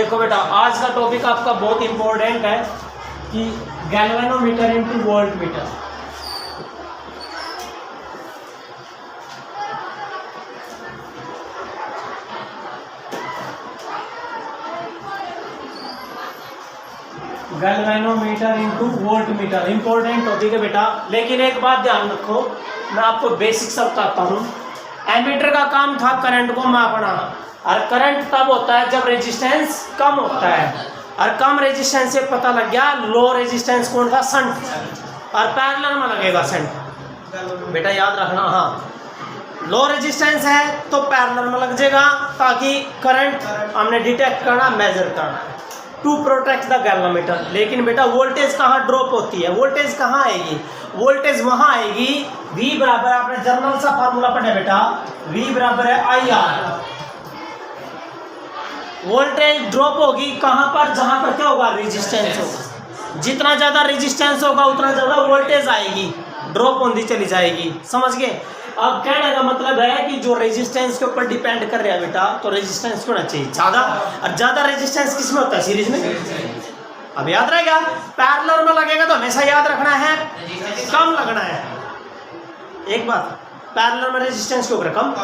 देखो बेटा आज का टॉपिक आपका बहुत इंपॉर्टेंट है कि galvanometer into volt meter. Galvanometer into volt meter important topic है बेटा। लेकिन एक बात ध्यान रखो, मैं आपको बेसिक सब बताता हूँ। एमीटर का काम था करंट को मापना, और करंट तब होता है जब रेजिस्टेंस कम होता है, और कम रेजिस्टेंस से पता लग गया लो रेजिस्टेंस कौन था, शंट, और पैरेलल में लगेगा शंट। बेटा याद रखना, हाँ लो रेजिस्टेंस है तो पैरेलल में लग जाएगा ताकि करंट हमने डिटेक्ट करना, मेजर करना, टू प्रोटेक्ट द गैल्वेनोमीटर। लेकिन बेटा वोल्टेज कहाँ ड्रॉप होती है, वोल्टेज कहाँ आएगी, वोल्टेज वहाँ आएगी V बराबर, आपने जर्नल सा फार्मूला पढ़ा बेटा, V बराबर है IR। वोल्टेज ड्रॉप होगी कहाँ पर, जहाँ पर क्या होगा, रेजिस्टेंस होगा। जितना ज़्यादा रेजिस्टेंस होगा उतना ज़्यादा वोल्टेज आएगी, ड्रॉप होती चली जाएगी। समझ गए। अब कहने का मतलब है कि जो रेजिस्टेंस के ऊपर डिपेंड कर रहा है बेटा, तो रेजिस्टेंस होना चाहिए ज़्यादा, और ज़्यादा रेजिस्टेंस किस में होता है, सीरीज में। अब याद रहेगा, पैरेलल में लगेगा तो हमेशा याद रखना है कम लगना है। एक बात, पैरेलल में रेजिस्टेंस के ऊपर कम,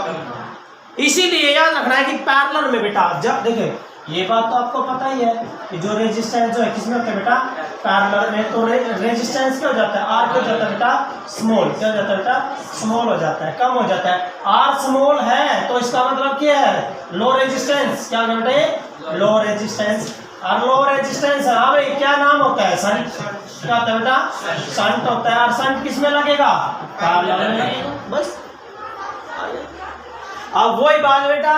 इसीलिए याद रखना है कि पैरेलल में बेटा, जब देखिए ये बात तो आपको पता ही है कि जो रेजिस्टेंस जो है किसमें होता है बेटा, पैरेलल में। तो रेजिस्टेंस क्या हो जाता है, आर क्या हो जाता है बेटा, स्मॉल, क्या हो जाता है बेटा, स्मॉल हो जाता है, कम हो जाता है। आर स्मॉल है तो इसका मतलब क्या है, लो रेजिस्टेंस। क्या कहते हैं, लो रेजिस्टेंस। और लो रेजिस्टेंस, हाँ भाई क्या नाम होता है, शंट। क्या होता है बेटा, शंट होता है। और शंट किस में लगेगा, पैरेलल में। बस अब वही बात बेटा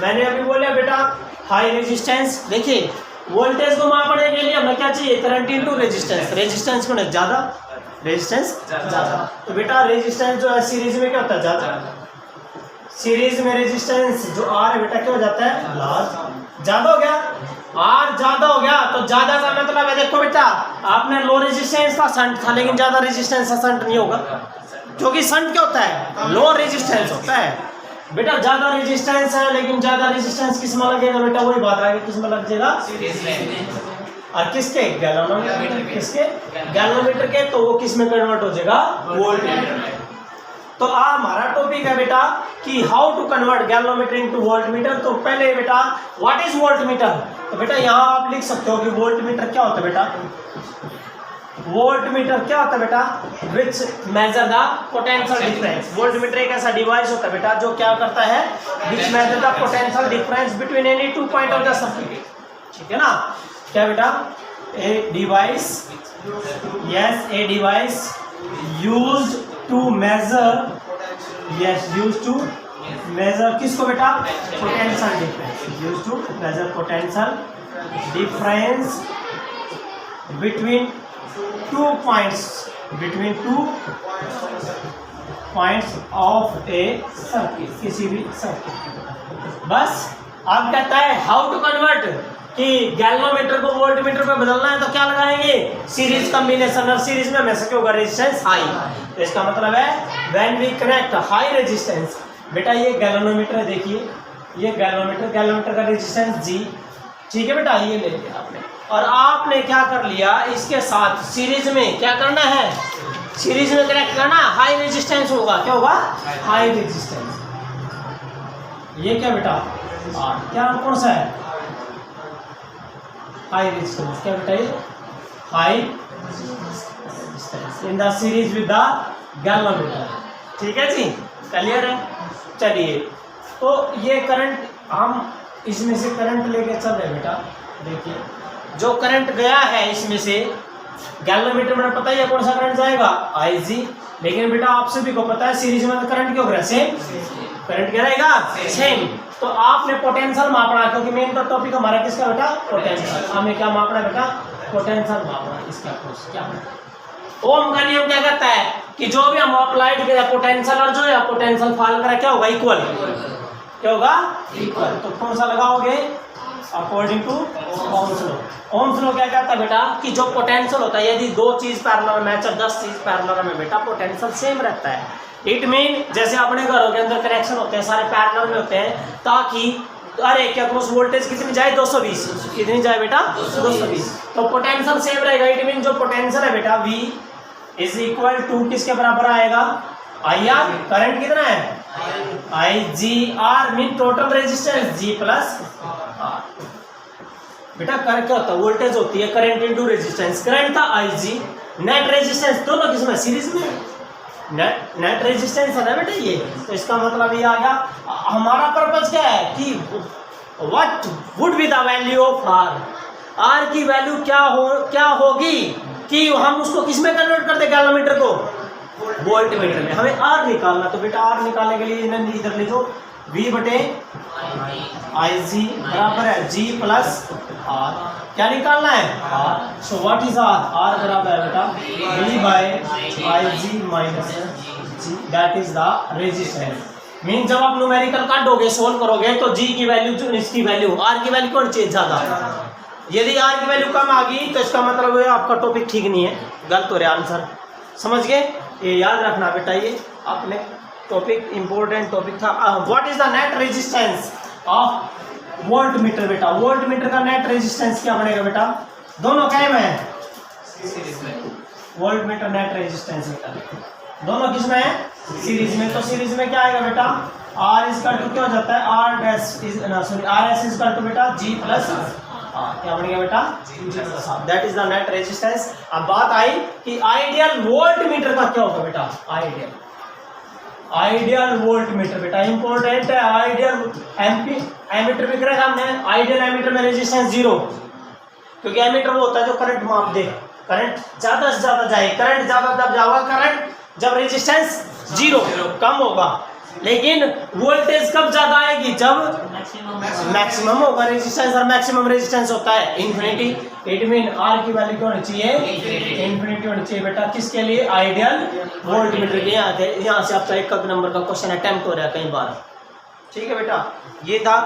मैंने अभी बोला बेटा, हाई रेजिस्टेंस। देखिए वोल्टेज को मापने के लिए हमें क्या चाहिए, करंट इनटू रेजिस्टेंस। रेजिस्टेंस को ना ज्यादा, रेजिस्टेंस ज्यादा, तो बेटा रेजिस्टेंस जो है सीरीज में क्या होता है, ज्यादा। सीरीज में रेजिस्टेंस जो आर है बेटा क्या हो जाता है, लार्ज। ज्यादा हो गया, आर ज्यादा हो गया तो ज्यादा का मतलब है, देखो बेटा आपने लो रेजिस्टेंस था, शंट था, लेकिन ज्यादा रेजिस्टेंस था, शंट नहीं होगा, क्योंकि शंट क्या होता है, लो रेजिस्टेंस होता है। बेटा ज्यादा रेजिस्टेंस है लेकिन ज्यादा रेजिस्टेंस किस में लगेगा बेटा, वही बात आएगी, किस में लग जाएगा, और किसके, गैल्वेनोमीटर। किसके, गैल्वेनोमीटर के, तो वो किस में कन्वर्ट हो जाएगा, वोल्ट मीटर। तो हमारा टॉपिक है बेटा कि how to convert galvanometer into voltmeter. तो पहले बेटा व्हाट इज वोल्ट मीटर, तो बेटा यहाँ आप लिख सकते हो कि वोल्ट मीटर क्या होता है बेटा, वोल्ट मीटर क्या होता है बेटा, which measure the potential difference. Voltmeter एक ऐसा डिवाइस होता है बेटा जो क्या करता है, which measure the potential difference between any two point of the circuit. ठीक है ना, क्या बेटा, a device, yes a device used to measure, yes used to measure किसको बेटा, potential difference. Used to measure potential difference between two points, between two points of a circuit, किसी भी circuit. बस अब कहता है हाउ टू कन्वर्ट, कि galvanometer को वोल्ट मीटर पे बदलना है तो क्या लगाएंगे, सीरीज कॉम्बिनेशन। और सीरीज में हमेशा क्या होगा, रेजिस्टेंस हाई। तो इसका मतलब है when we connect high resistance, बेटा ये गैल्वेनोमीटर है, देखिए ये गैल्वेनोमीटर, गैल्वेनोमीटर का रेजिस्टेंस जी, ठीक है बेटा, ये ले लिया आपने, और आपने क्या कर लिया, इसके साथ सीरीज में क्या करना है, सीरीज में कनेक्ट करना, हाई रेजिस्टेंस होगा, क्या होगा, हाई रेजिस्टेंस। ये क्या बेटा, क्या कौन सा है, हाई रेजिस्टेंस। क्या बेटा, ये high resistance in the series with the galvanometer. ठीक है जी, क्लियर है। चलिए तो ये करंट, हम इसमें से करंट लेके चल रहे बेटा, देखिए जो करंट गया है इसमें से, गैल्वेनोमीटर में पता ही है कौन सा करंट जाएगा, IG। लेकिन बेटा आप सभी को पता है सीरीज में करंट क्यों हो रहा है, सेम करंट क्या रहेगा, सेम। तो आपने पोटेंशियल मापना, क्योंकि मेन तो टॉपिक हमारा किसका बेटा, पोटेंशियल। हमें क्या मापना बेटा, पोटेंशियल मापना। इसका क्या, ओम का नियम क्या कहता है कि जो भी हम अप्लाइड किया पोटेंशियल और जो है पोटेंशियल फाल करा क्या होगा, इक्वल, क्या होगा, इक्वल। तो कौन सा लगाओगे, according to Ohm's law. Ohm's law क्या कहता है बेटा कि जो पोटेंशियल होता है, यदि दो चीज पैरेलल में, चाहे 10 चीज पैरेलल में बेटा, पोटेंशियल सेम रहता है। इट मीन जैसे अपने घरों के अंदर कनेक्शन होते हैं सारे पैरेलल में होते हैं, ताकि अरे क्या क्रॉस वोल्टेज कितनी जाए 220, कितनी जाए बेटा 220। तो पोटेंशियल सेम रहेगा, इट मीन जो पोटेंशियल है बेटा V इज इक्वल टू किसके बराबर आएगा IR, करंट कितना है IGR mean total resistance G plus R। बेटा करंट क्या होता है, वोल्टेज होती है करंट इनटू रेजिस्टेंस, करंट था IG, नेट रेजिस्टेंस दोनों किसमें सीरीज में, नेट रेजिस्टेंस है ना बेटा ये। तो इसका मतलब ये आ गया, हमारा पर्पज क्या है कि what would be the value of R की वैल्यू क्या होगी कि हम उसको किस में कन्वर्ट कर दे, गैलोमीटर को वोल्ट मीटर में। हमें R निकालना, तो बेटा R निकालने के लिए इधर ले जो V बटे IG बराबर है G प्लस R, क्या निकालना है R। So what is R बराबर है बेटा V by IG minus G, that is the resistance. Mean जब आप न्यूमेरिकल काटोगे सोल्व करोगे तो G की वैल्यू जो इसकी वैल्यू, R की वैल्यू कौन चाहिए ज़्यादा, यदि R की वैल्यू कम आ गई तो इसका मतलब है आपका टॉपिक ठीक नहीं है, गलत हो रहा आंसर, समझ गए। ये याद रखना बेटा, ये आपने टॉपिक इंपॉर्टेंट टॉपिक था। What is the net resistance of volt meter, बेटा वोल्ट मीटर का नेट रेजिस्टेंस क्या बनेगा बेटा, दोनों क्या में वोल्ट मीटर नेट रेजिस्टेंस बेटा दोनों किस में है सीरीज में। तो सीरीज में क्या आएगा बेटा R इज इक्वल टू क्या हो जाता है R S is equal to बेटा G प्लस क्या बन गया बेटा that is the net resistance. अब बात आई कि आइडियल वोल्ट मीटर का क्या होगा बेटा, आइडियल वोल्ट मीटर बेटा इंपॉर्टेंट है। आइडियल एमीटर भी करेगा हमने, आइडियल एमीटर में रेजिस्टेंस 0, क्योंकि एमीटर वो होता है जो करंट माप दे, करंट ज्यादा से ज्यादा जाए, करंट ज्यादा तब जाएगा करंट जब रेजिस्टेंस 0 कम होगा, लेकिन वोल्टेज कब ज्यादा आएगी जब मैक्सिमम होगा रेजिस्टेंस, और मैक्सिमम रेजिस्टेंस होता है इन्फिनिटी, इट मीन R की वैल्यू क्या होनी चाहिए इन्फिनिटी होनी चाहिए बेटा, किसके लिए आइडियल वोल्ट मीटर के। यहाँ से आपका 1 नंबर का क्वेश्चन अटेम्प्ट हो रहा है कई बार, ठीक है बेटा। ये था